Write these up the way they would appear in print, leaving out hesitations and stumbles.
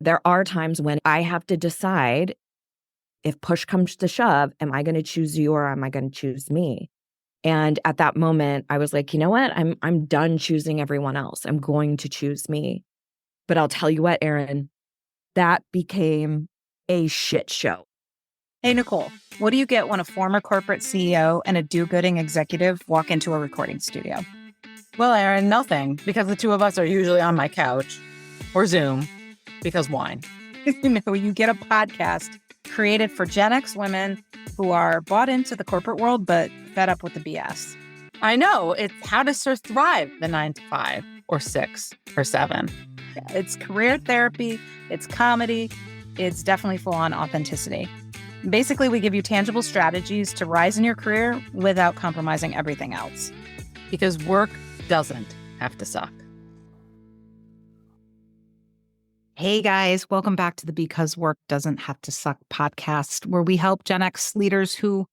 there are times when I have to decide, if push comes to shove, am I going to choose you or am I going to choose me? And at that moment, I was like, you know what? I'm done choosing everyone else. I'm going to choose me. But I'll tell you what, Erin, that became a shit show. Hey, Nicole, what do you get when a former corporate CEO and a do-gooding executive walk into a recording studio? Well, Erin, nothing, because the two of us are usually on my couch or Zoom, because wine. You get a podcast created for Gen X women who are bought into the corporate world, but fed up with the BS. I know. It's how to thrive the 9 to 5 or 6 or 7. It's career therapy. It's comedy. It's definitely full-on authenticity. Basically, we give you tangible strategies to rise in your career without compromising everything else. Because work doesn't have to suck. Hey guys, welcome back to the Because Work Doesn't Have to Suck podcast, where we help Gen X leaders who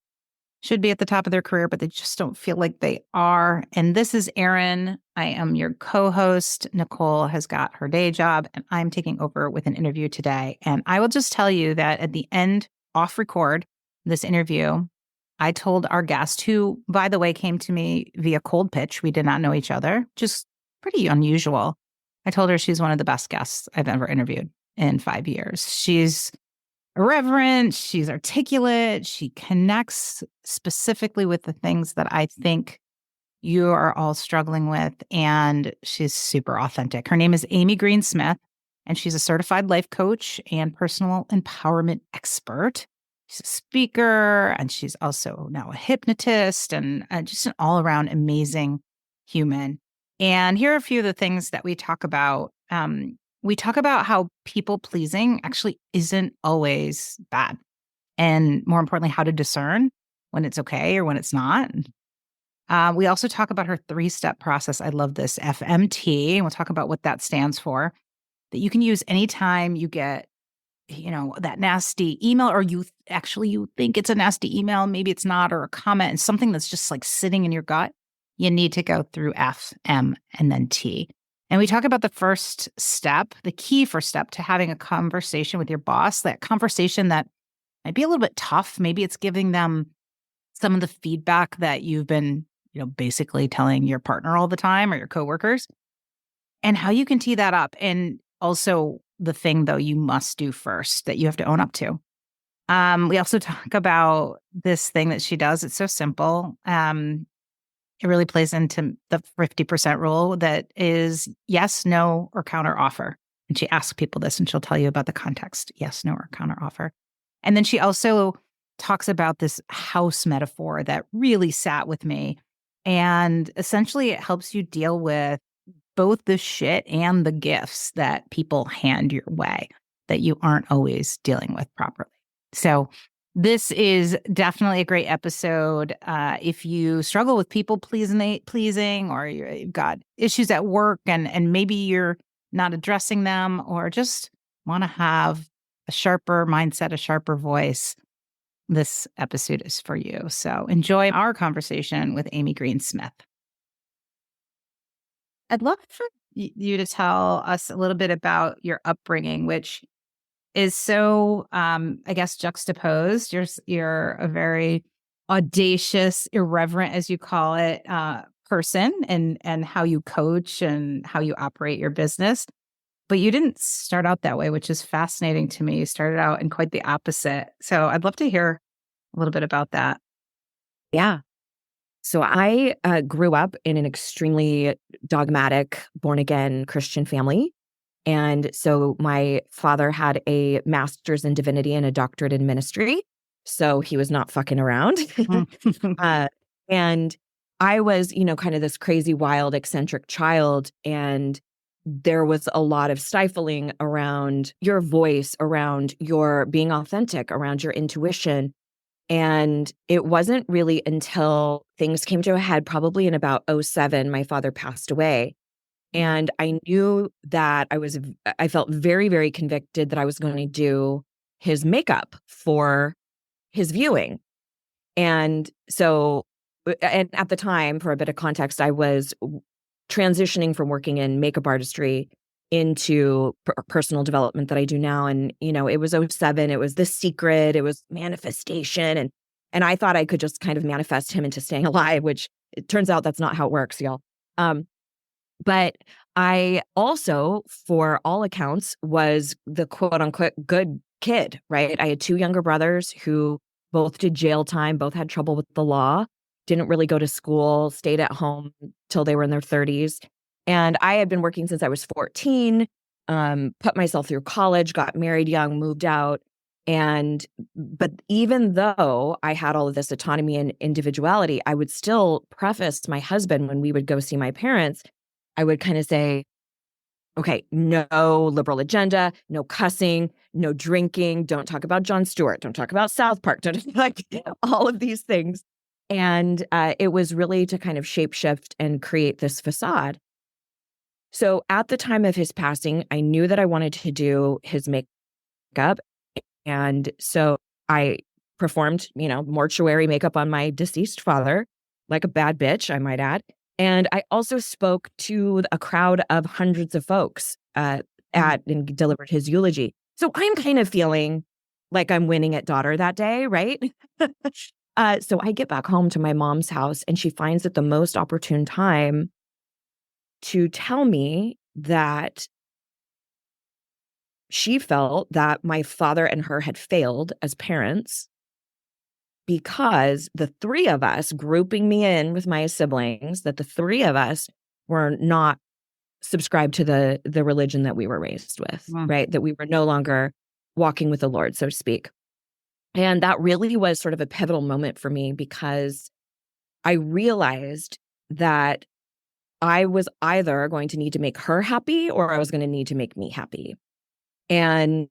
should be at the top of their career, but they just don't feel like they are. And this is Erin. I am your co-host. Nicole has got her day job, and I'm taking over with an interview today. And I will just tell you that at the end, off record, this interview, I told our guest, who, by the way, came to me via cold pitch. We did not know each other, just pretty unusual. I told her she's one of the best guests I've ever interviewed in 5 years. She's irreverent, she's articulate, she connects specifically with the things that I think you are all struggling with, and she's super authentic. Her name is Amy Green Smith, and she's a certified life coach and personal empowerment expert. She's a speaker, and she's also now a hypnotist, and just an all-around amazing human. And here are a few of the things that we talk about. We talk about how people-pleasing actually isn't always bad. And more importantly, how to discern when it's okay or when it's not. We also talk about her 3-step process. I love this, FMT, and we'll talk about what that stands for, that you can use anytime you get, that nasty email, or you think it's a nasty email, maybe it's not, or a comment, and something that's just like sitting in your gut. You need to go through F, M, and then T. And we talk about the first step, the key first step to having a conversation with your boss, that conversation that might be a little bit tough. Maybe it's giving them some of the feedback that you've been, basically telling your partner all the time or your coworkers, and how you can tee that up. And also the thing, though, you must do first that you have to own up to. We also talk about this thing that she does. It's so simple. It really plays into the 50% rule, that is yes, no, or counter offer. And she asks people this, and she'll tell you about the context, yes, no, or counter offer. And then she also talks about this house metaphor that really sat with me. And essentially it helps you deal with both the shit and the gifts that people hand your way that you aren't always dealing with properly. So this is definitely a great episode. If you struggle with people pleasing, or you've got issues at work and maybe you're not addressing them, or just want to have a sharper mindset, a sharper voice, this episode is for you. So enjoy our conversation with Amy Green Smith. I'd love for you to tell us a little bit about your upbringing, which is so, I guess, juxtaposed. You're a very audacious, irreverent, as you call it, person, and how you coach and how you operate your business. But you didn't start out that way, which is fascinating to me. You started out in quite the opposite. So I'd love to hear a little bit about that. Yeah. So I grew up in an extremely dogmatic, born-again Christian family. And so my father had a master's in divinity and a doctorate in ministry. So he was not fucking around. And I was, kind of this crazy, wild, eccentric child. And there was a lot of stifling around your voice, around your being authentic, around your intuition. And it wasn't really until things came to a head, probably in about 2007, my father passed away. And I knew that I felt very, very convicted that I was going to do his makeup for his viewing. And so, and at the time, for a bit of context, I was transitioning from working in makeup artistry into personal development that I do now. And, it was '07, it was The Secret, it was manifestation. And I thought I could just kind of manifest him into staying alive, which it turns out that's not how it works, y'all. But I also, for all accounts, was the quote unquote good kid, right? I had two younger brothers who both did jail time, both had trouble with the law, didn't really go to school, stayed at home till they were in their 30s. And I had been working since I was 14, put myself through college, got married young, moved out. But even though I had all of this autonomy and individuality, I would still preface my husband when we would go see my parents. I would kind of say, okay, no liberal agenda, no cussing, no drinking, don't talk about Jon Stewart, don't talk about South Park, don't like all of these things. And it was really to kind of shapeshift and create this facade. So at the time of his passing, I knew that I wanted to do his makeup. And so I performed, mortuary makeup on my deceased father, like a bad bitch, I might add. And I also spoke to a crowd of hundreds of folks and delivered his eulogy. So I'm kind of feeling like I'm winning at daughter that day, right? So I get back home to my mom's house, and she finds it the most opportune time to tell me that she felt that my father and her had failed as parents because the three of us, grouping me in with my siblings, that the three of us were not subscribed to the religion that we were raised with, right? That we were no longer walking with the Lord, so to speak. And that really was sort of a pivotal moment for me, because I realized that I was either going to need to make her happy or I was going to need to make me happy. And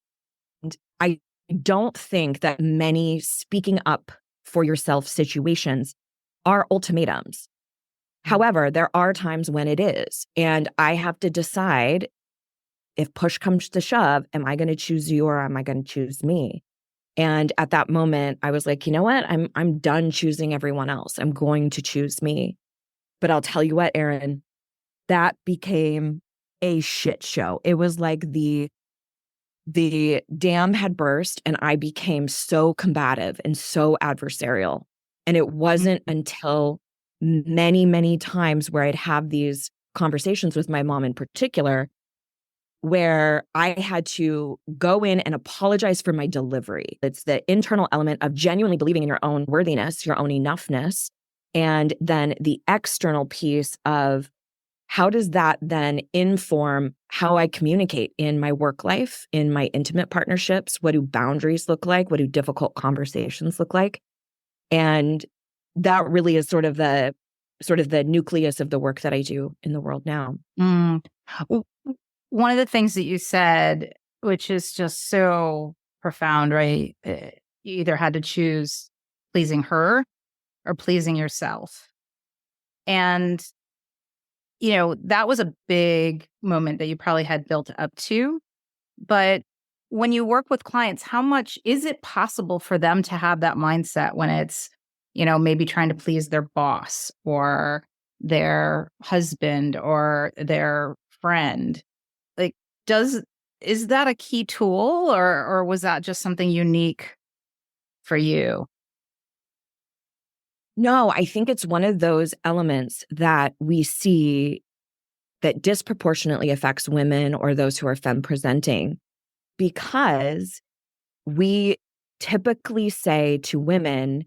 I don't think that many speaking up for yourself situations are ultimatums. However, there are times when it is. And I have to decide, if push comes to shove, am I going to choose you or am I going to choose me? And at that moment, I was like, you know what? I'm done choosing everyone else. I'm going to choose me. But I'll tell you what, Erin, that became a shit show. It was like the dam had burst and I became so combative and so adversarial. And it wasn't until many, many times where I'd have these conversations with my mom in particular, where I had to go in and apologize for my delivery. It's the internal element of genuinely believing in your own worthiness, your own enoughness, and then the external piece of how does that then inform how I communicate in my work life, in my intimate partnerships? What do boundaries look like? What do difficult conversations look like? And that really is sort of the nucleus of the work that I do in the world now. One of the things that you said, which is just so profound, right? You either had to choose pleasing her or pleasing yourself. And that was a big moment that you probably had built up to. But when you work with clients, how much is it possible for them to have that mindset when it's, maybe trying to please their boss or their husband or their friend? Like, is that a key tool or was that just something unique for you? No, I think it's one of those elements that we see that disproportionately affects women or those who are femme presenting, because we typically say to women,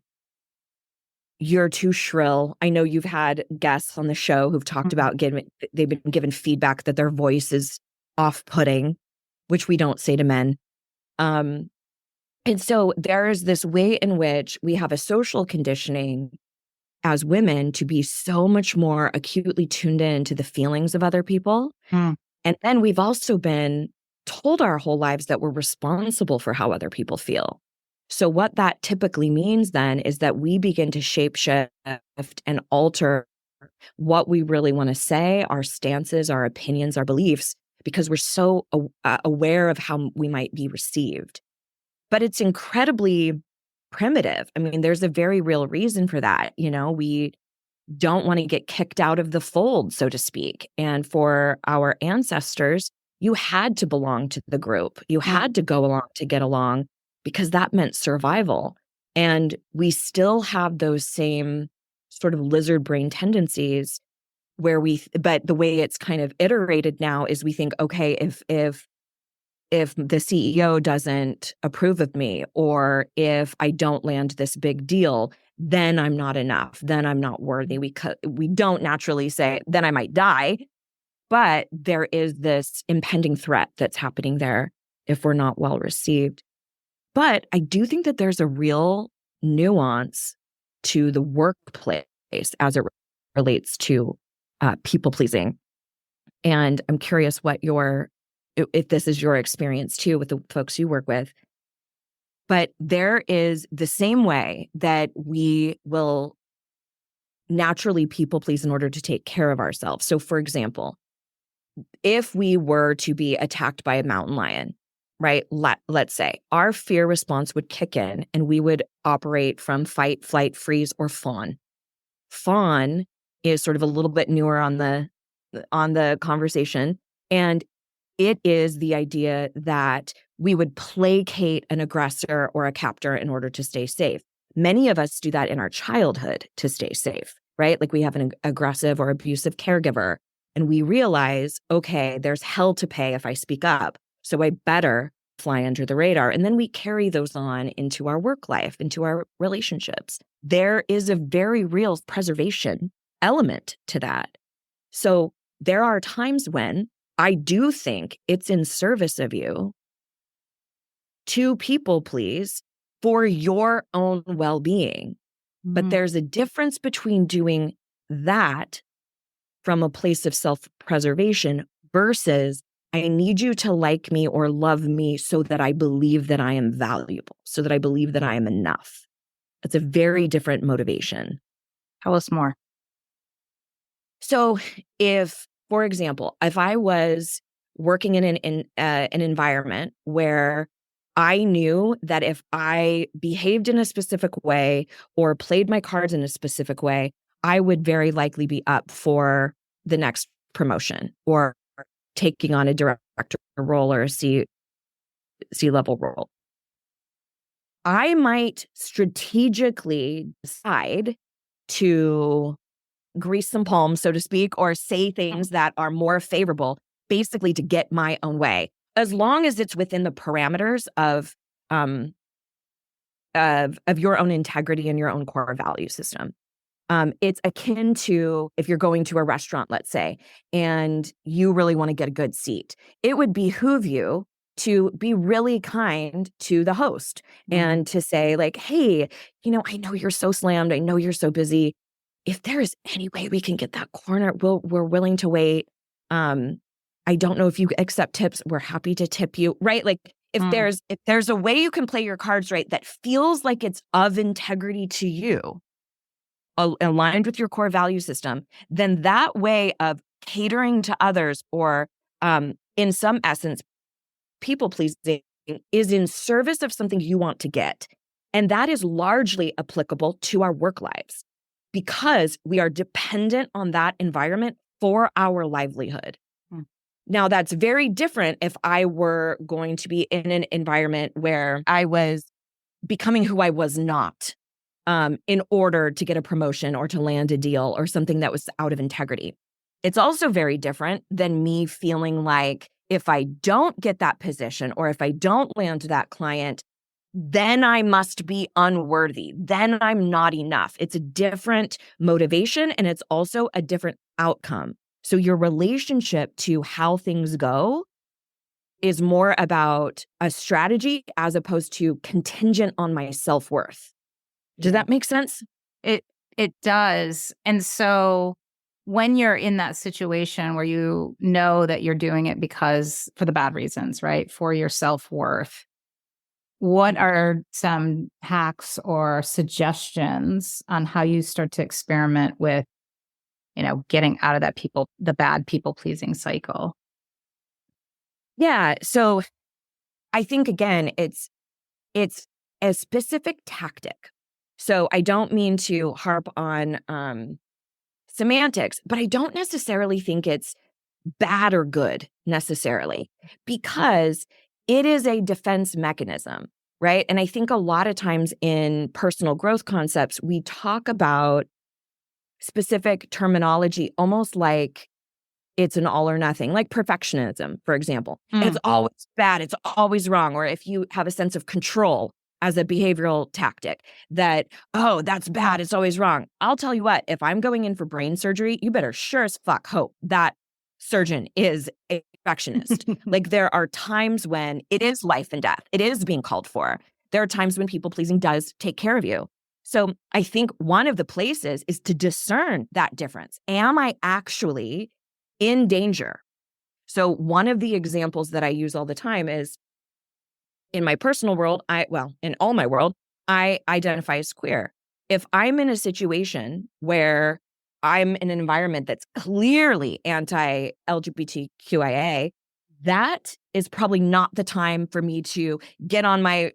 you're too shrill. I know you've had guests on the show who've talked about they've been given feedback that their voice is off-putting, which we don't say to men. And so there is this way in which we have a social conditioning as women to be so much more acutely tuned in to the feelings of other people. And then we've also been told our whole lives that we're responsible for how other people feel. So what that typically means then is that we begin to shapeshift and alter what we really want to say, our stances, our opinions, our beliefs, because we're so aware of how we might be received. But it's incredibly primitive. I mean, there's a very real reason for that. We don't want to get kicked out of the fold, so to speak. And for our ancestors, you had to belong to the group. You had to go along to get along because that meant survival. And we still have those same sort of lizard brain tendencies where but the way it's kind of iterated now is we think, okay, if the CEO doesn't approve of me, or if I don't land this big deal, then I'm not enough. Then I'm not worthy. We don't naturally say, then I might die. But there is this impending threat that's happening there if we're not well received. But I do think that there's a real nuance to the workplace as it relates to people pleasing. And I'm curious if this is your experience too with the folks you work with. But there is the same way that we will naturally people please in order to take care of ourselves. So for example, if we were to be attacked by a mountain lion, right? Let's say our fear response would kick in and we would operate from fight, flight, freeze, or fawn. Fawn is sort of a little bit newer on the conversation. And it is the idea that we would placate an aggressor or a captor in order to stay safe. Many of us do that in our childhood to stay safe, right? Like we have an aggressive or abusive caregiver, and we realize, okay, there's hell to pay if I speak up, so I better fly under the radar. And then we carry those on into our work life, into our relationships. There is a very real preservation element to that. So there are times when I do think it's in service of you to people please for your own well-being. But there's a difference between doing that from a place of self-preservation versus I need you to like me or love me so that I believe that I am valuable, so that I believe that I am enough. It's a very different motivation. Tell us more. So for example, if I was working in an environment where I knew that if I behaved in a specific way or played my cards in a specific way, I would very likely be up for the next promotion or taking on a director role or a C-level role. I might strategically decide to grease some palms, so to speak, or say things that are more favorable, basically to get my own way, as long as it's within the parameters of your own integrity and your own core value system. It's akin to if you're going to a restaurant, let's say, and you really want to get a good seat. It would behoove you to be really kind to the host and to say like, hey, I know you're so slammed. I know you're so busy. If there is any way we can get that corner, we're willing to wait. I don't know if you accept tips. We're happy to tip you, right? Like if there's a way you can play your cards right that feels like it's of integrity to you, aligned with your core value system, then that way of catering to others or in some essence, people pleasing is in service of something you want to get. And that is largely applicable to our work lives because we are dependent on that environment for our livelihood. Now, that's very different if I were going to be in an environment where I was becoming who I was not in order to get a promotion or to land a deal or something that was out of integrity. It's also very different than me feeling like if I don't get that position or if I don't land that client, then I must be unworthy. Then I'm not enough. It's a different motivation and it's also a different outcome. So your relationship to how things go is more about a strategy as opposed to contingent on my self-worth. Does that make sense? It does. And so when you're in that situation where you know that you're doing it because for the bad reasons, right? For your self-worth, what are some hacks or suggestions on how you start to experiment with, getting out of the bad people pleasing cycle? Yeah. So I think again, it's a specific tactic. So I don't mean to harp on semantics, but I don't necessarily think it's bad or good necessarily, because it is a defense mechanism, right? And I think a lot of times in personal growth concepts, we talk about specific terminology almost like it's an all or nothing, like perfectionism, for example. It's always bad, it's always wrong. Or if you have a sense of control as a behavioral tactic, that, oh, that's bad, it's always wrong. I'll tell you what, if I'm going in for brain surgery, you better sure as fuck hope that surgeon is a perfectionist. Like, there are times when it is life and death, it is being called for. There are times when people pleasing does take care of you. So I think one of the places is to discern that difference. Am I actually in danger? So one of the examples that I use all the time is in my personal world, in all my world, I identify as queer. If I'm in a situation where I'm in an environment that's clearly anti-LGBTQIA, that is probably not the time for me to get out my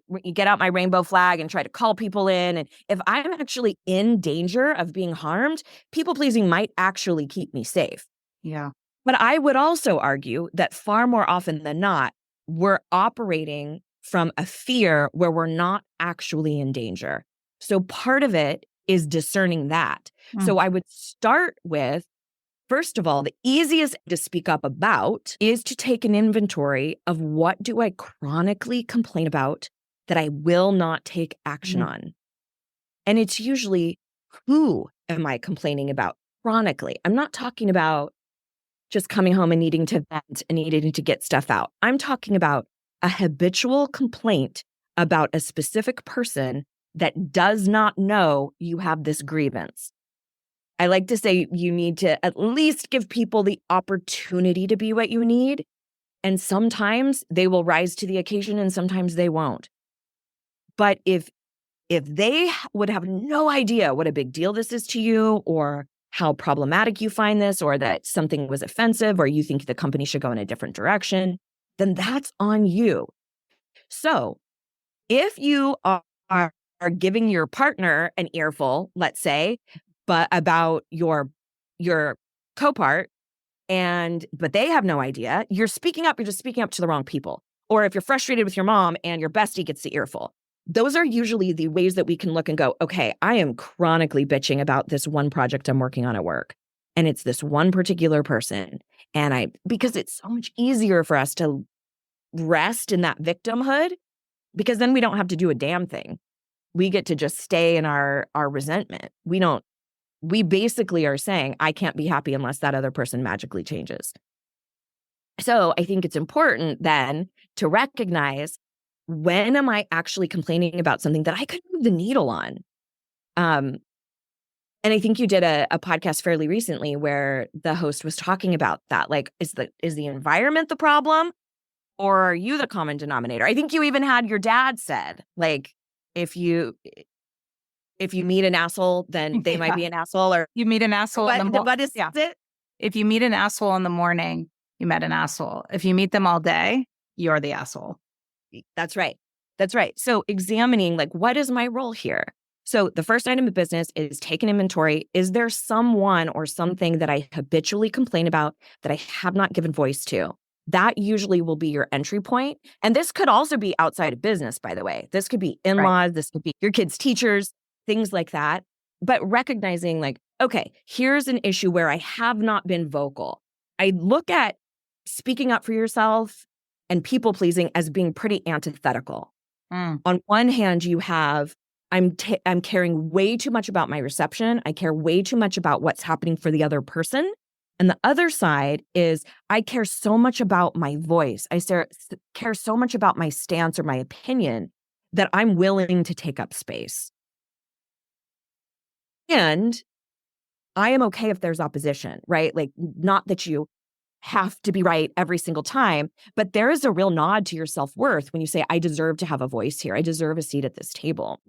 rainbow flag and try to call people in. And if I'm actually in danger of being harmed, people pleasing might actually keep me safe. Yeah. But I would also argue that far more often than not, we're operating from a fear where we're not actually in danger. So part of it is discerning that. So I would start with, first of all, the easiest to speak up about is to take an inventory of what do I chronically complain about that I will not take action on. And it's usually, who am I complaining about chronically? I'm not talking about just coming home and needing to vent and needing to get stuff out. I'm talking about a habitual complaint about a specific person that does not know you have this grievance. I like to say you need to at least give people the opportunity to be what you need. And sometimes they will rise to the occasion and sometimes they won't. But if they would have no idea what a big deal this is to you, or how problematic you find this, or that something was offensive, or you think the company should go in a different direction, then that's on you. So if you are giving your partner an earful, let's say, but about your co-part, but they have no idea, you're just speaking up to the wrong people. Or if you're frustrated with your mom and your bestie gets the earful, those are usually the ways that we can look and go, okay, I am chronically bitching about this one project I'm working on at work. And it's this one particular person. And because it's so much easier for us to rest in that victimhood, because then we don't have to do a damn thing. We get to just stay in our resentment. We basically are saying, I can't be happy unless that other person magically changes. So I think it's important then to recognize, when am I actually complaining about something that I could move the needle on? And I think you did a podcast fairly recently where the host was talking about that. Like, is the environment the problem, or are you the common denominator? I think you even had your dad said, like, if you meet an asshole, then they might be an asshole. Or you meet an asshole in the morning. What is it? If you meet an asshole in the morning, you met an asshole. If you meet them all day, you're the asshole. That's right. So examining, like, what is my role here? So the first item of business is take an inventory. Is there someone or something that I habitually complain about that I have not given voice to? That usually will be your entry point. And this could also be outside of business, by the way. This could be in-laws, right. This could be your kids' teachers, things like that. But recognizing, like, okay, here's an issue where I have not been vocal. I look at speaking up for yourself and people pleasing as being pretty antithetical. On one hand, you have, I'm caring way too much about my reception. I care way too much about what's happening for the other person. And the other side is, I care so much about my voice. I care so much about my stance or my opinion that I'm willing to take up space. And I am okay if there's opposition, right? Like, not that you have to be right every single time, but there is a real nod to your self-worth when you say, I deserve to have a voice here. I deserve a seat at this table.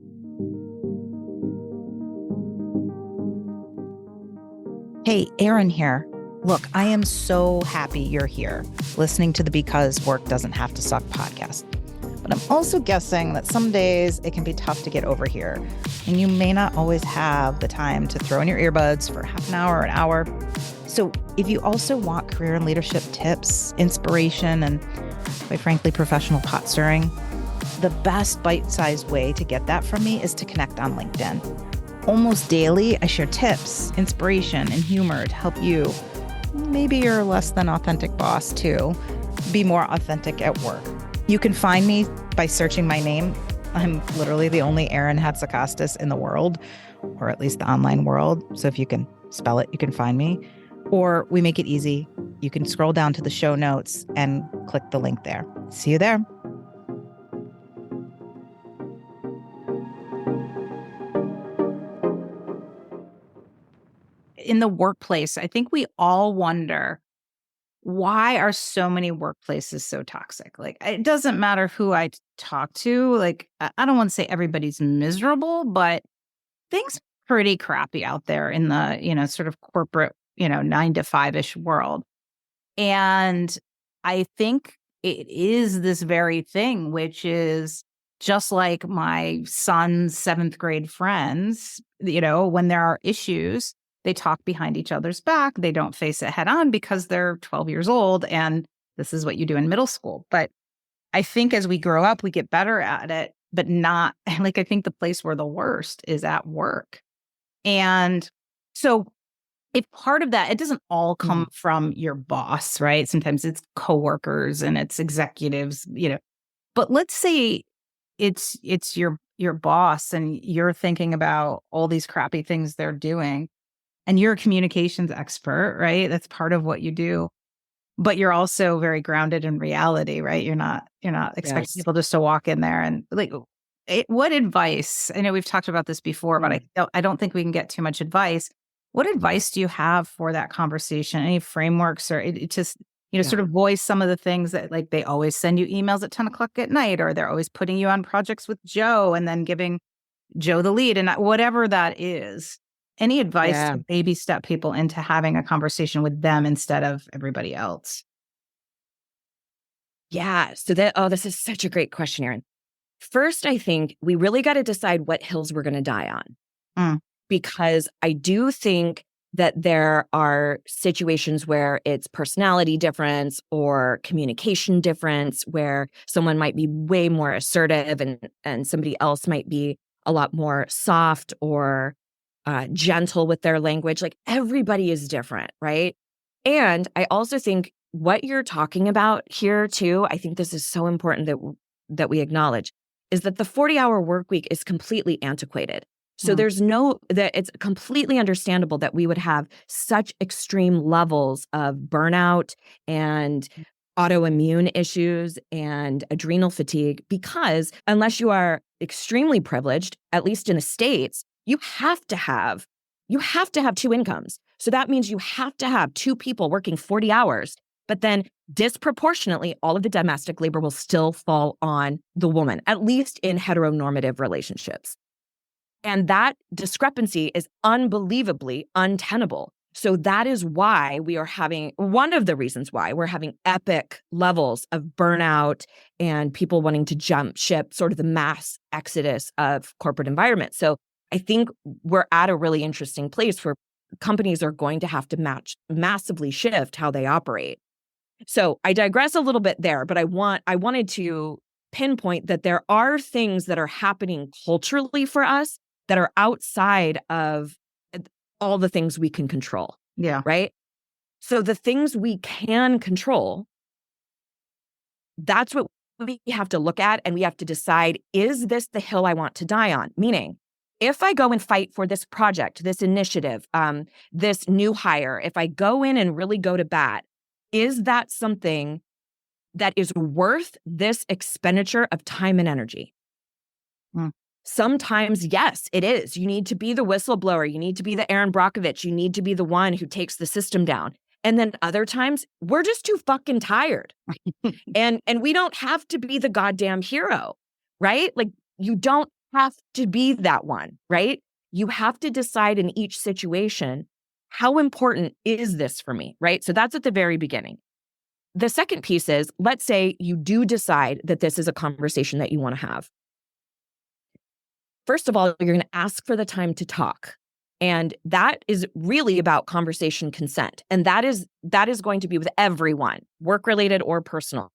Hey, Erin here. Look, I am so happy you're here listening to the Because Work Doesn't Have to Suck podcast. But I'm also guessing that some days it can be tough to get over here, and you may not always have the time to throw in your earbuds for half an hour or an hour. So if you also want career and leadership tips, inspiration, and quite frankly, professional pot stirring, the best bite-sized way to get that from me is to connect on LinkedIn. Almost daily, I share tips, inspiration, and humor to help you, maybe you're a less than authentic boss too, be more authentic at work. You can find me by searching my name. I'm literally the only Erin Hatzakostas in the world, or at least the online world. So if you can spell it, you can find me. Or we make it easy. You can scroll down to the show notes and click the link there. See you there. In the workplace, I think we all wonder, why are so many workplaces so toxic? Like, it doesn't matter who I talk to. Like, I don't want to say everybody's miserable, but things are pretty crappy out there in the, sort of corporate, 9 to 5-ish world. And I think it is this very thing, which is just like my son's 7th grade friends, when there are issues, they talk behind each other's back. They don't face it head on because they're 12 years old. And this is what you do in middle school. But I think as we grow up, we get better at it, but not like, I think the place where the worst is at work. And so if part of that, it doesn't all come from your boss, right? Sometimes it's coworkers and it's executives, but let's say it's your boss and you're thinking about all these crappy things they're doing. And you're a communications expert, right? That's part of what you do. But you're also very grounded in reality, right? You're not expecting people just to walk in there and like, what advice? I know we've talked about this before, but I don't think we can get too much advice. What advice do you have for that conversation? Any frameworks or it just, sort of voice some of the things that like they always send you emails at 10 o'clock at night, or they're always putting you on projects with Joe and then giving Joe the lead and whatever that is. Any advice to baby step people into having a conversation with them instead of everybody else? Yeah. So this is such a great question, Erin. First, I think we really got to decide what hills we're going to die on. Because I do think that there are situations where it's personality difference or communication difference, where someone might be way more assertive and somebody else might be a lot more soft or gentle with their language. Like everybody is different, right? And I also think what you're talking about here too, I think this is so important that we acknowledge, is that the 40-hour work week is completely antiquated. So that it's completely understandable that we would have such extreme levels of burnout and autoimmune issues and adrenal fatigue, because unless you are extremely privileged, at least in the States, you have to have 2 incomes. So that means you have to have 2 people working 40 hours, but then disproportionately, all of the domestic labor will still fall on the woman, at least in heteronormative relationships. And that discrepancy is unbelievably untenable. So that is why one of the reasons why we're having epic levels of burnout and people wanting to jump ship, sort of the mass exodus of corporate environment. So I think we're at a really interesting place where companies are going to have to massively shift how they operate. So I digress a little bit there, but I wanted to pinpoint that there are things that are happening culturally for us that are outside of all the things we can control. Yeah. Right? So the things we can control, that's what we have to look at, and we have to decide, is this the hill I want to die on? Meaning, if I go and fight for this project, this initiative, this new hire, if I go in and really go to bat, is that something that is worth this expenditure of time and energy? Sometimes, yes, it is. You need to be the whistleblower. You need to be the Aaron Brockovich. You need to be the one who takes the system down. And then other times, we're just too fucking tired. and we don't have to be the goddamn hero, right? Like, you don't have to be that one, right? You have to decide in each situation, how important is this for me, right? So that's at the very beginning. The second piece is, let's say you do decide that this is a conversation that you want to have. First of all, you're going to ask for the time to talk. And that is really about conversation consent. And that is going to be with everyone, work related or personal.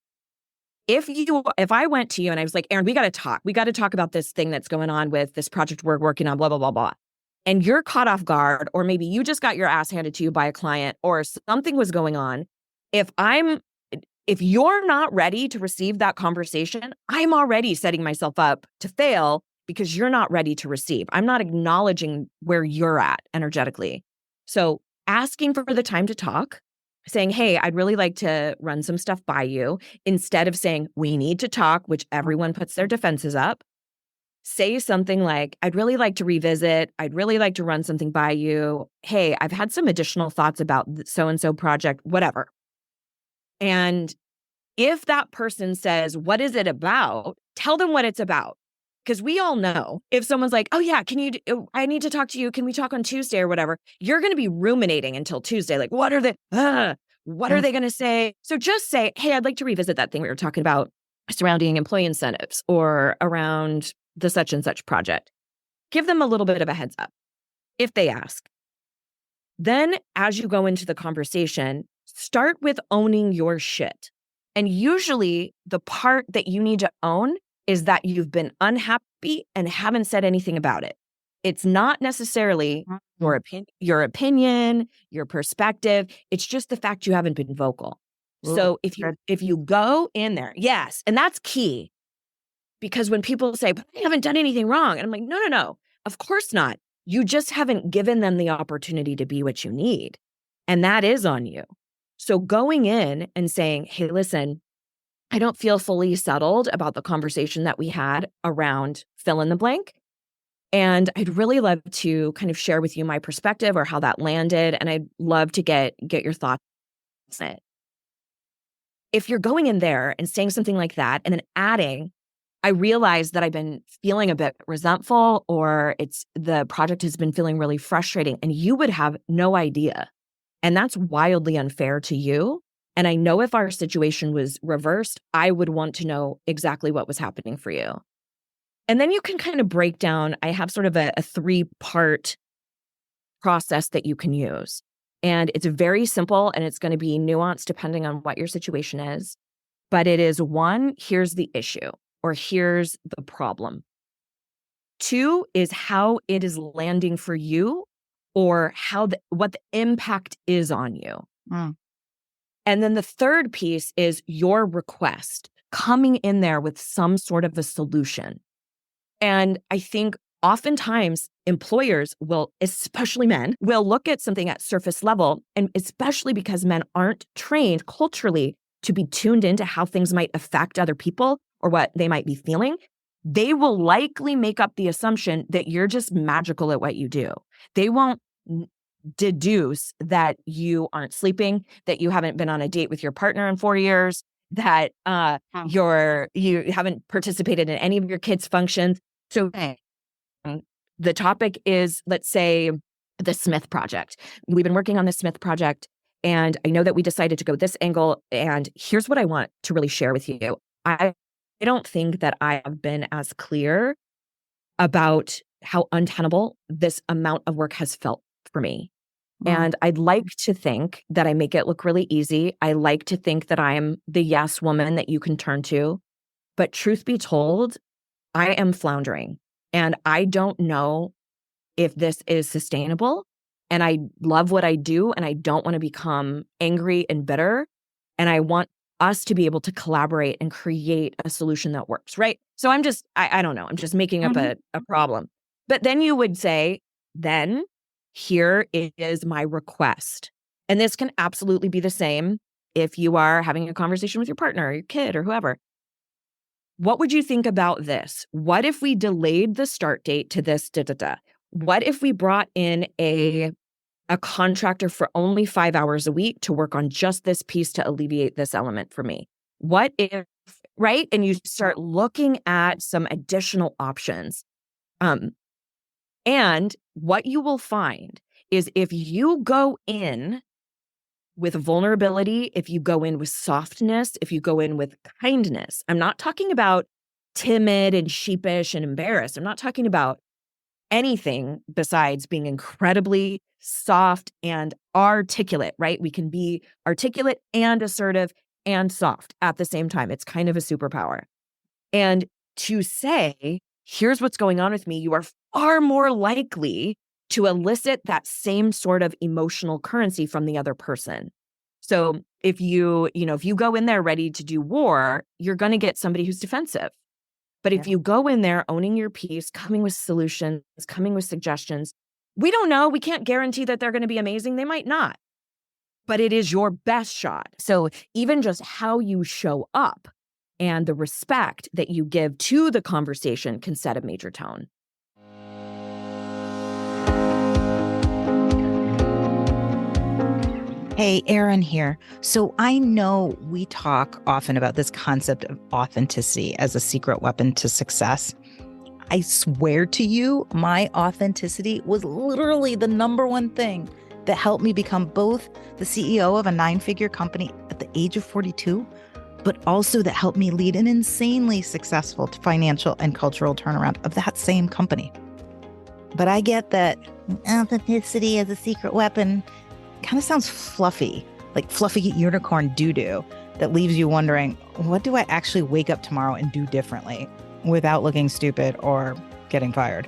If I went to you and I was like, Erin, we got to talk. We got to talk about this thing that's going on with this project we're working on, blah, blah, blah, blah. And you're caught off guard, or maybe you just got your ass handed to you by a client, or something was going on. If you're not ready to receive that conversation, I'm already setting myself up to fail because you're not ready to receive. I'm not acknowledging where you're at energetically. So asking for the time to talk, saying, hey, I'd really like to run some stuff by you, instead of saying, we need to talk, which everyone puts their defenses up. Say something like, I'd really like to revisit. I'd really like to run something by you. Hey, I've had some additional thoughts about so-and-so project, whatever. And if that person says, what is it about? Tell them what it's about. Because we all know if someone's like, oh yeah, I need to talk to you. Can we talk on Tuesday or whatever? You're going to be ruminating until Tuesday. Like, what are they going to say? So just say, hey, I'd like to revisit that thing we were talking about surrounding employee incentives or around the such and such project. Give them a little bit of a heads up if they ask. Then as you go into the conversation, start with owning your shit. And usually the part that you need to own is that you've been unhappy and haven't said anything about it. It's not necessarily your opinion, your perspective. It's just the fact you haven't been vocal. Ooh, so if you go in there, yes, and that's key. Because when people say, but I haven't done anything wrong, and I'm like, no, of course not. You just haven't given them the opportunity to be what you need. And that is on you. So going in and saying, hey, listen, I don't feel fully settled about the conversation that we had around fill in the blank. And I'd really love to kind of share with you my perspective or how that landed. And I'd love to get your thoughts on it. If you're going in there and saying something like that and then adding, I realize that I've been feeling a bit resentful, or the project has been feeling really frustrating, and you would have no idea. And that's wildly unfair to you. And I know if our situation was reversed, I would want to know exactly what was happening for you. And then you can kind of break down, I have sort of a 3-part process that you can use. And it's very simple, and it's going to be nuanced depending on what your situation is. But it is 1, here's the issue, or here's the problem. 2 is how it is landing for you, or what the impact is on you. Mm. And then the 3rd piece is your request, coming in there with some sort of a solution. And I think oftentimes employers will, especially men, will look at something at surface level, and especially because men aren't trained culturally to be tuned into how things might affect other people or what they might be feeling, they will likely make up the assumption that you're just magical at what you do. They won't deduce that you aren't sleeping, that you haven't been on a date with your partner in 4 years, that you haven't participated in any of your kids' functions. So the topic is, let's say, the Smith project. We've been working on the Smith project, and I know that we decided to go this angle, and here's what I want to really share with you. I don't think that I have been as clear about how untenable this amount of work has felt for me. And I'd like to think that I make it look really easy. I like to think that I'm the yes woman that you can turn to. But truth be told, I am floundering, and I don't know if this is sustainable. And I love what I do, and I don't want to become angry and bitter. And I want us to be able to collaborate and create a solution that works, right? So I don't know. I'm just making up a problem. But then you would say, then here is my request. And this can absolutely be the same if you are having a conversation with your partner or your kid or whoever. What would you think about this? What if we delayed the start date to this, What if we brought in a contractor for only 5 hours a week to work on just this piece to alleviate this element for me? What if, right? And you start looking at some additional options. And what you will find is if you go in with vulnerability, if you go in with softness, if you go in with kindness, I'm not talking about timid and sheepish and embarrassed. I'm not talking about anything besides being incredibly soft and articulate, right? We can be articulate and assertive and soft at the same time. It's kind of a superpower. And to say, here's what's going on with me, you are far more likely to elicit that same sort of emotional currency from the other person. So if you go in there ready to do war, you're going to get somebody who's defensive. But if you go in there owning your piece, coming with solutions, coming with suggestions, we don't know. We can't guarantee that they're going to be amazing. They might not. But it is your best shot. So even just how you show up and the respect that you give to the conversation can set a major tone. Hey, Erin here. So I know we talk often about this concept of authenticity as a secret weapon to success. I swear to you, my authenticity was literally the number one thing that helped me become both the CEO of a 9-figure company at the age of 42, but also that helped me lead an insanely successful financial and cultural turnaround of that same company. But I get that authenticity as a secret weapon kind of sounds fluffy, like fluffy unicorn doo-doo that leaves you wondering, what do I actually wake up tomorrow and do differently without looking stupid or getting fired?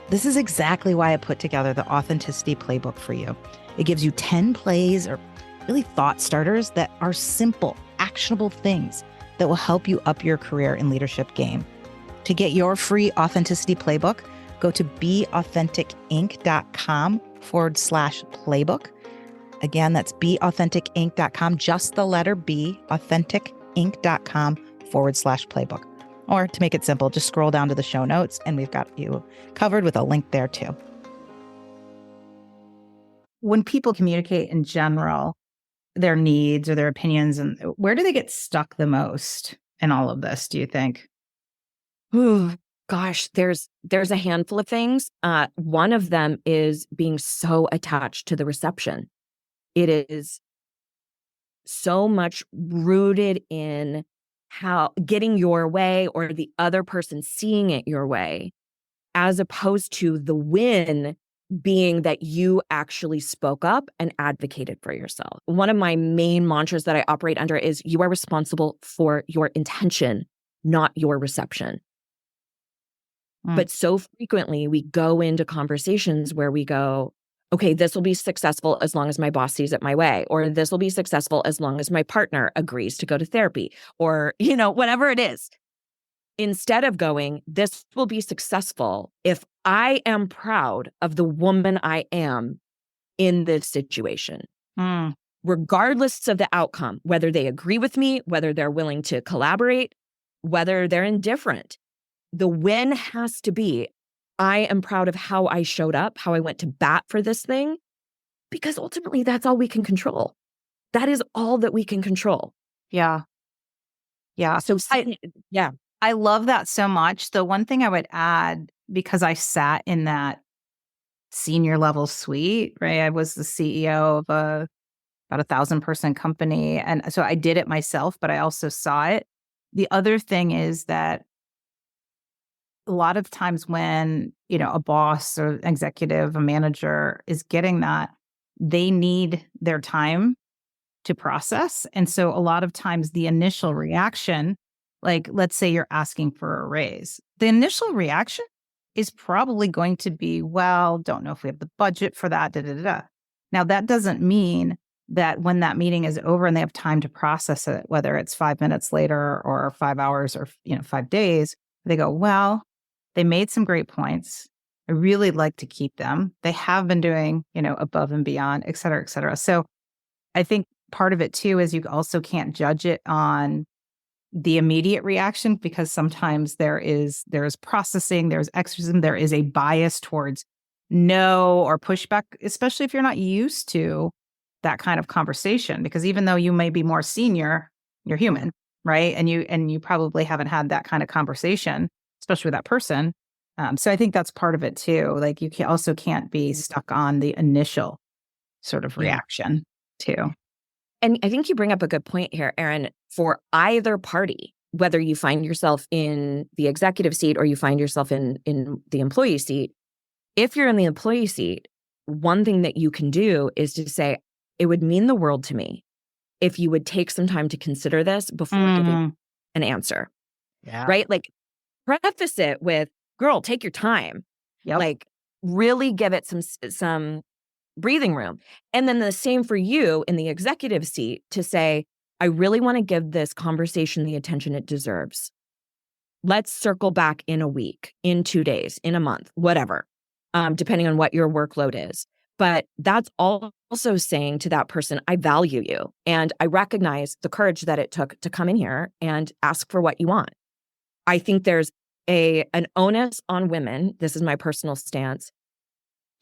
This is exactly why I put together the Authenticity Playbook for you. It gives you 10 plays or really thought starters that are simple, actionable things that will help you up your career and leadership game. To get your free Authenticity Playbook, go to beauthenticinc.com/playbook. Again, that's beauthenticinc.com, just the letter B, authenticinc.com/playbook. Or to make it simple, just scroll down to the show notes and we've got you covered with a link there too. When people communicate in general, their needs or their opinions, and where do they get stuck the most in all of this, do you think? Ooh, gosh, there's a handful of things. One of them is being so attached to the reception. It is so much rooted in how getting your way or the other person seeing it your way, as opposed to the win being that you actually spoke up and advocated for yourself. One of my main mantras that I operate under is you are responsible for your intention, not your reception. But so frequently we go into conversations where we go, okay, this will be successful as long as my boss sees it my way, or this will be successful as long as my partner agrees to go to therapy, or, whatever it is. Instead of going, this will be successful if I am proud of the woman I am in this situation, regardless of the outcome, whether they agree with me, whether they're willing to collaborate, whether they're indifferent. The win has to be, I am proud of how I showed up, how I went to bat for this thing, because ultimately that's all we can control. That is all that we can control. Yeah. Yeah. So, I love that so much. The one thing I would add, because I sat in that senior level suite, right? I was the CEO of about 1,000-person company. And so I did it myself, but I also saw it. The other thing is that a lot of times when, a boss or executive, a manager is getting that, they need their time to process. And so a lot of times the initial reaction, like let's say you're asking for a raise, the initial reaction is probably going to be, well, don't know if we have the budget for that, Now, that doesn't mean that when that meeting is over and they have time to process it, whether it's 5 minutes later or 5 hours or 5 days, they go, well, they made some great points. I really like to keep them. They have been doing, above and beyond, et cetera, et cetera. So I think part of it too is you also can't judge it on the immediate reaction, because sometimes there is processing, there's exorcism, there is a bias towards no or pushback, especially if you're not used to that kind of conversation. Because even though you may be more senior, you're human, right? And you probably haven't had that kind of conversation, especially with that person. So I think that's part of it too. Like you also can't be stuck on the initial sort of reaction too. And I think you bring up a good point here, Erin, for either party, whether you find yourself in the executive seat or you find yourself in the employee seat, If you're in the employee seat, one thing that you can do is to say, it would mean the world to me if you would take some time to consider this before giving an answer, Yeah. right? Like preface it with, girl, take your time. Yep. Like really give it some breathing room. And then the same for you in the executive seat to say, I really want to give this conversation the attention it deserves. Let's circle back in a week, in 2 days, in a month, whatever, depending on what your workload is. But that's also saying to that person, I value you. And I recognize the courage that it took to come in here and ask for what you want. I think there's an onus on women, this is my personal stance,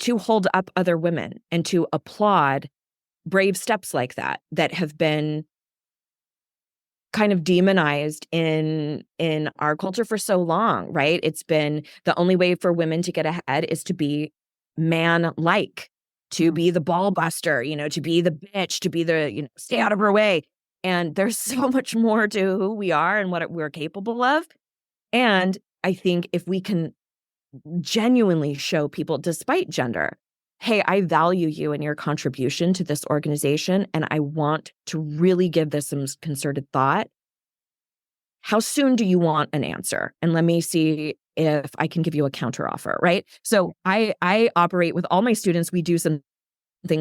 to hold up other women and to applaud brave steps like that have been kind of demonized in our culture for so long, right? It's been the only way for women to get ahead is to be man-like, to be the ball buster, to be the bitch, to be the, stay out of her way. And there's so much more to who we are and what we're capable of. And I think if we can genuinely show people, despite gender, hey, I value you and your contribution to this organization, and I want to really give this some concerted thought. How soon do you want an answer? And let me see if I can give you a counteroffer, right? So I operate with all my students. We do something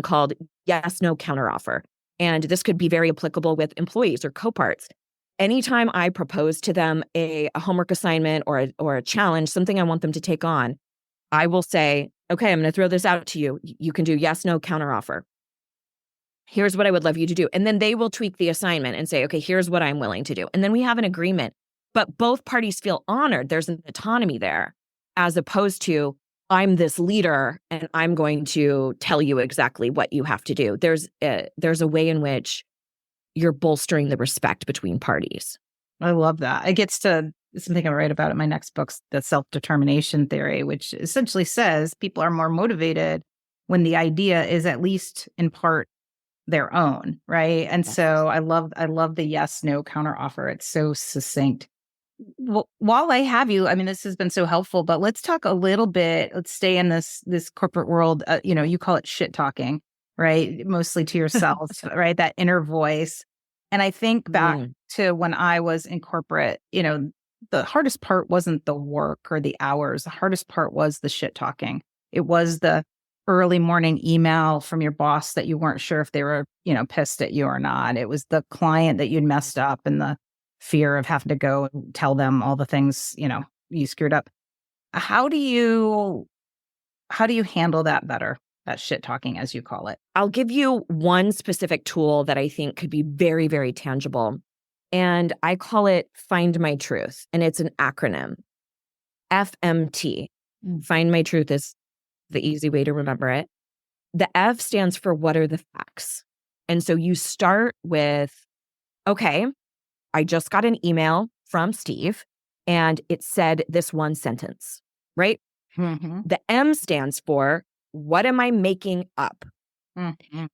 called yes, no counteroffer. And this could be very applicable with employees or co-parts. Anytime I propose to them a homework assignment or a challenge, something I want them to take on, I will say, okay, I'm going to throw this out to you. You can do yes, no counteroffer. Here's what I would love you to do. And then they will tweak the assignment and say, okay, here's what I'm willing to do. And then we have an agreement. But both parties feel honored. There's an autonomy there, as opposed to, I'm this leader and I'm going to tell you exactly what you have to do. There's a way in which you're bolstering the respect between parties. I love that. It gets to something I write about in my next book, the self-determination theory, which essentially says people are more motivated when the idea is at least in part their own, right? And so I love the yes, no counteroffer. It's so succinct. While I have you, I mean, this has been so helpful, but let's talk a little bit. Let's stay in this corporate world. You call it shit talking, right? Mostly to yourself, right? That inner voice. And I think back to when I was in corporate, the hardest part wasn't the work or the hours. The hardest part was the shit talking. It was the early morning email from your boss that you weren't sure if they were, pissed at you or not. It was the client that you'd messed up and the fear of having to go and tell them all the things, you screwed up. How do you handle that better? That shit talking, as you call it. I'll give you one specific tool that I think could be very, very tangible. And I call it Find My Truth. And it's an acronym, FMT. Find My Truth is the easy way to remember it. The F stands for what are the facts? And so you start with, okay, I just got an email from Steve and it said this one sentence, right? Mm-hmm. The M stands for what am I making up? Mm-hmm.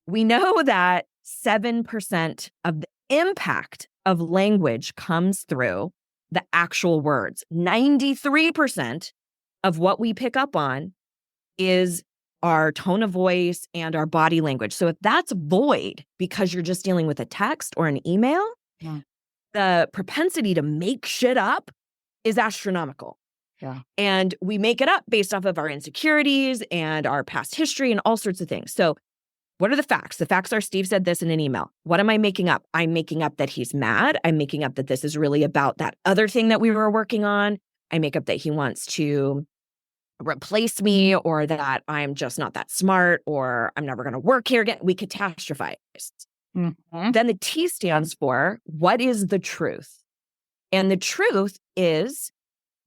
We know that 7% of the impact of language comes through the actual words. 93% of what we pick up on is our tone of voice and our body language. So if that's void because you're just dealing with a text or an email, the propensity to make shit up is astronomical. Yeah. And we make it up based off of our insecurities and our past history and all sorts of things. So what are the facts? The facts are Steve said this in an email. What am I making up? I'm making up that he's mad. I'm making up that this is really about that other thing that we were working on. I make up that he wants to replace me or that I'm just not that smart or I'm never going to work here again. We catastrophize. Mm-hmm. Then the T stands for what is the truth? And the truth is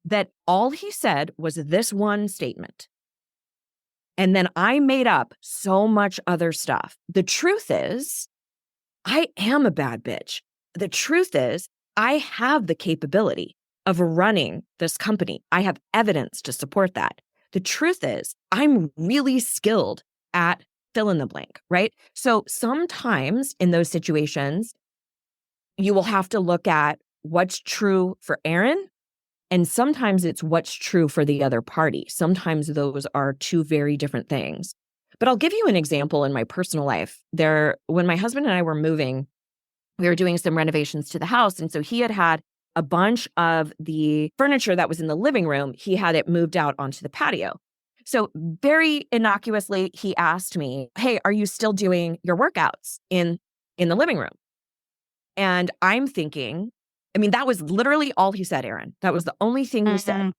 that all he said was this one statement. And then I made up so much other stuff. The truth is, I am a bad bitch. The truth is, I have the capability of running this company. I have evidence to support that. The truth is, I'm really skilled at fill in the blank, right? So sometimes in those situations, you will have to look at what's true for Aaron And sometimes it's what's true for the other party. Sometimes those are two very different things. But I'll give you an example in my personal life. When my husband and I were moving, we were doing some renovations to the house. And so he had a bunch of the furniture that was in the living room. He had it moved out onto the patio. So very innocuously, he asked me, hey, are you still doing your workouts in the living room? And I'm thinking, I mean, that was literally all he said, Erin. That was the only thing he said.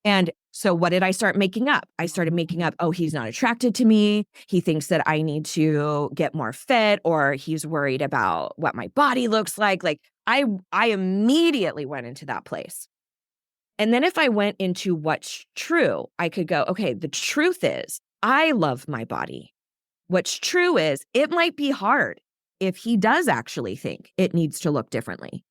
And so what did I start making up? I started making up, oh, he's not attracted to me. He thinks that I need to get more fit, or he's worried about what my body looks like. Like I immediately went into that place. And then if I went into what's true, I could go, okay, the truth is I love my body. What's true is it might be hard if he does actually think it needs to look differently.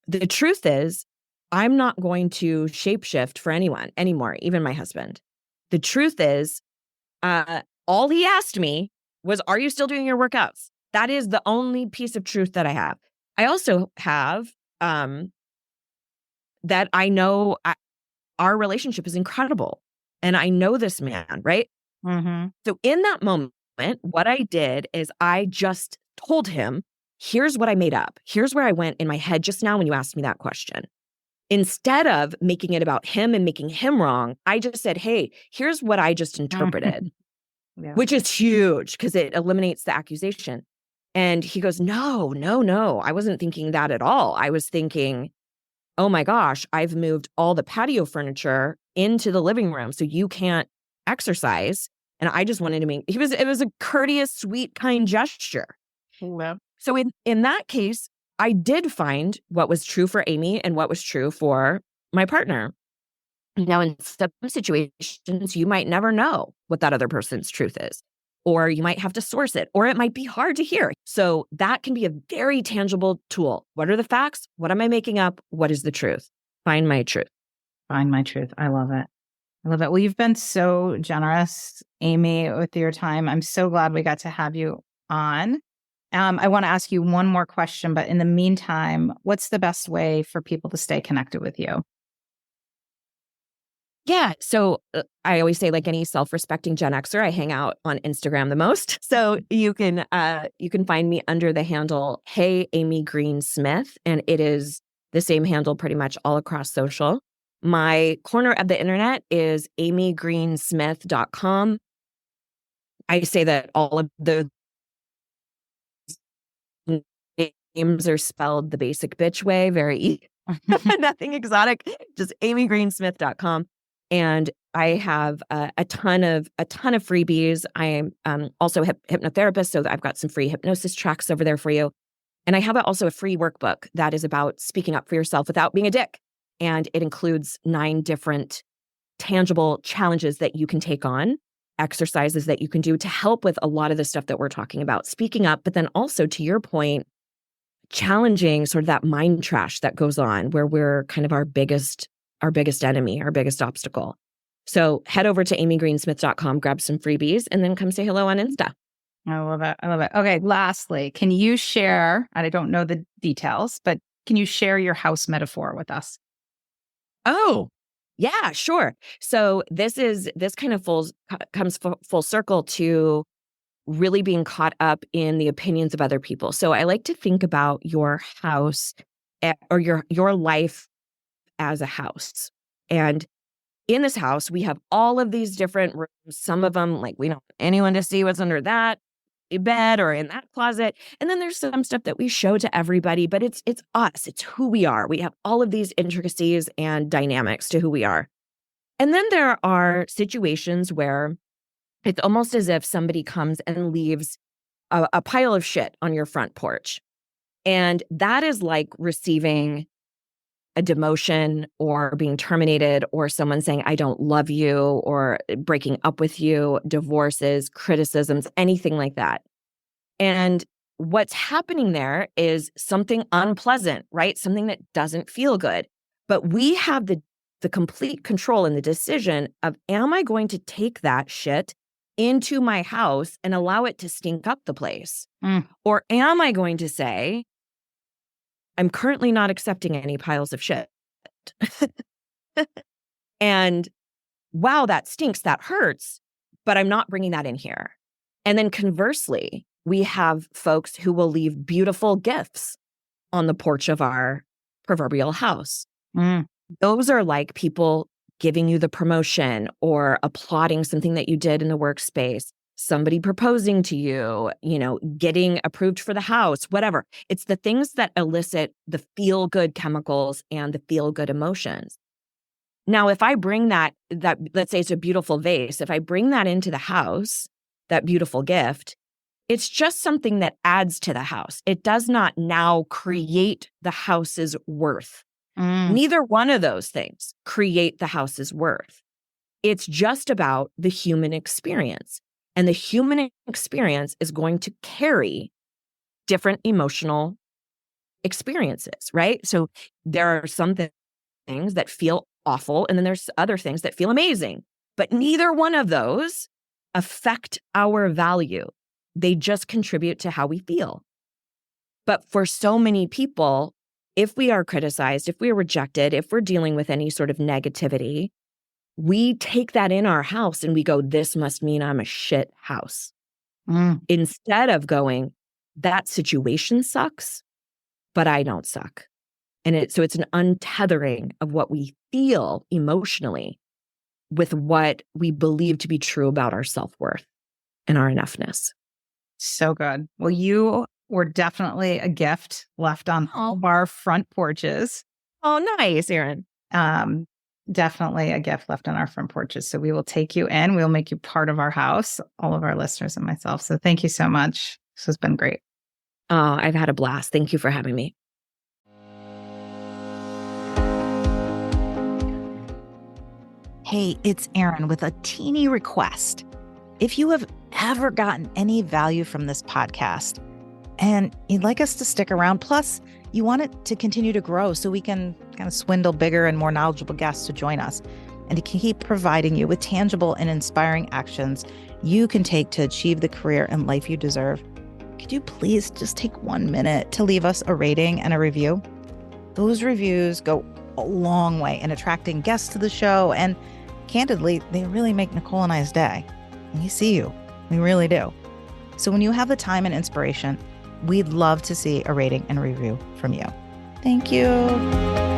The truth is, I'm not going to shapeshift for anyone anymore, even my husband. The truth is, all he asked me was, are you still doing your workouts? That is the only piece of truth that I have. I also have that I know our relationship is incredible. And I know this man, right? Mm-hmm. So in that moment, what I did is I just told him, here's what I made up. Here's where I went in my head just now when you asked me that question. Instead of making it about him and making him wrong, I just said, hey, here's what I just interpreted, Yeah. which is huge because it eliminates the accusation. And he goes, no, I wasn't thinking that at all. I was thinking, oh my gosh, I've moved all the patio furniture into the living room so you can't exercise. And I just wanted to it was a courteous, sweet, kind gesture. Yep. So in that case, I did find what was true for Amy and what was true for my partner. Now, in some situations, you might never know what that other person's truth is, or you might have to source it, or it might be hard to hear. So that can be a very tangible tool. What are the facts? What am I making up? What is the truth? Find my truth. Find my truth. I love it. I love it. Well, you've been so generous, Amy, with your time. I'm so glad we got to have you on. I want to ask you one more question, but in the meantime, what's the best way for people to stay connected with you? Yeah. So I always say, like any self-respecting Gen Xer, I hang out on Instagram the most. So you can find me under the handle, Hey Amy Green Smith, and it is the same handle pretty much all across social. My corner of the internet is amygreensmith.com. I say that all of the names are spelled the basic bitch way, nothing exotic, just amygreensmith.com. And I have a ton of freebies. I am also a hypnotherapist, so I've got some free hypnosis tracks over there for you. And I have also a free workbook that is about speaking up for yourself without being a dick. And it includes 9 different tangible challenges that you can take on, exercises that you can do to help with a lot of the stuff that we're talking about, speaking up, but then also, to your point, challenging sort of that mind trash that goes on where we're kind of our biggest enemy, our biggest obstacle. So head over to amygreensmith.com, grab some freebies, and then come say hello on Insta. I love it. I love it. Okay. Lastly, can you share, and I don't know the details, but can you share your house metaphor with us? Oh, yeah, sure. So this kind of comes full circle to really being caught up in the opinions of other people. So I like to think about your house or your life as a house. And in this house, we have all of these different rooms. Some of them, like, we don't want anyone to see what's under that bed or in that closet. And then there's some stuff that we show to everybody, but it's us. It's who we are. We have all of these intricacies and dynamics to who we are. And then there are situations where it's almost as if somebody comes and leaves a pile of shit on your front porch. And that is like receiving a demotion or being terminated, or someone saying, I don't love you, or breaking up with you, divorces, criticisms, anything like that. And what's happening there is something unpleasant, right? Something that doesn't feel good. But we have the complete control and the decision of, am I going to take that shit into my house and allow it to stink up the place? Or am I going to say, I'm currently not accepting any piles of shit. And wow, that stinks, that hurts, but I'm not bringing that in here. And then conversely, we have folks who will leave beautiful gifts on the porch of our proverbial house. Mm. Those are like people giving you the promotion or applauding something that you did in the workspace, somebody proposing to you, getting approved for the house, whatever. It's the things that elicit the feel-good chemicals and the feel-good emotions. Now, if I bring that let's say it's a beautiful vase, if I bring that into the house, that beautiful gift, it's just something that adds to the house. It does not now create the house's worth. Neither one of those things create the house's worth. It's just about the human experience. And the human experience is going to carry different emotional experiences, right? So there are some things that feel awful, and then there's other things that feel amazing. But neither one of those affect our value. They just contribute to how we feel. But for so many people, if we are criticized, if we are rejected, if we're dealing with any sort of negativity, we take that in our house and we go, this must mean I'm a shit house. Instead of going, that situation sucks, but I don't suck. And so it's an untethering of what we feel emotionally with what we believe to be true about our self-worth and our enoughness. So good. Well, you were definitely a gift left on all of our front porches. Oh, nice, Erin. Definitely a gift left on our front porches. So we will take you in. We'll make you part of our house, all of our listeners and myself. So thank you so much. This has been great. Oh, I've had a blast. Thank you for having me. Hey, it's Erin with a teeny request. If you have ever gotten any value from this podcast and you'd like us to stick around, plus you want it to continue to grow so we can kind of swindle bigger and more knowledgeable guests to join us and to keep providing you with tangible and inspiring actions you can take to achieve the career and life you deserve, could you please just take 1 minute to leave us a rating and a review? Those reviews go a long way in attracting guests to the show, and candidly, they really make Nicole and I's day. We see you. We really do. So when you have the time and inspiration, we'd love to see a rating and review from you. Thank you.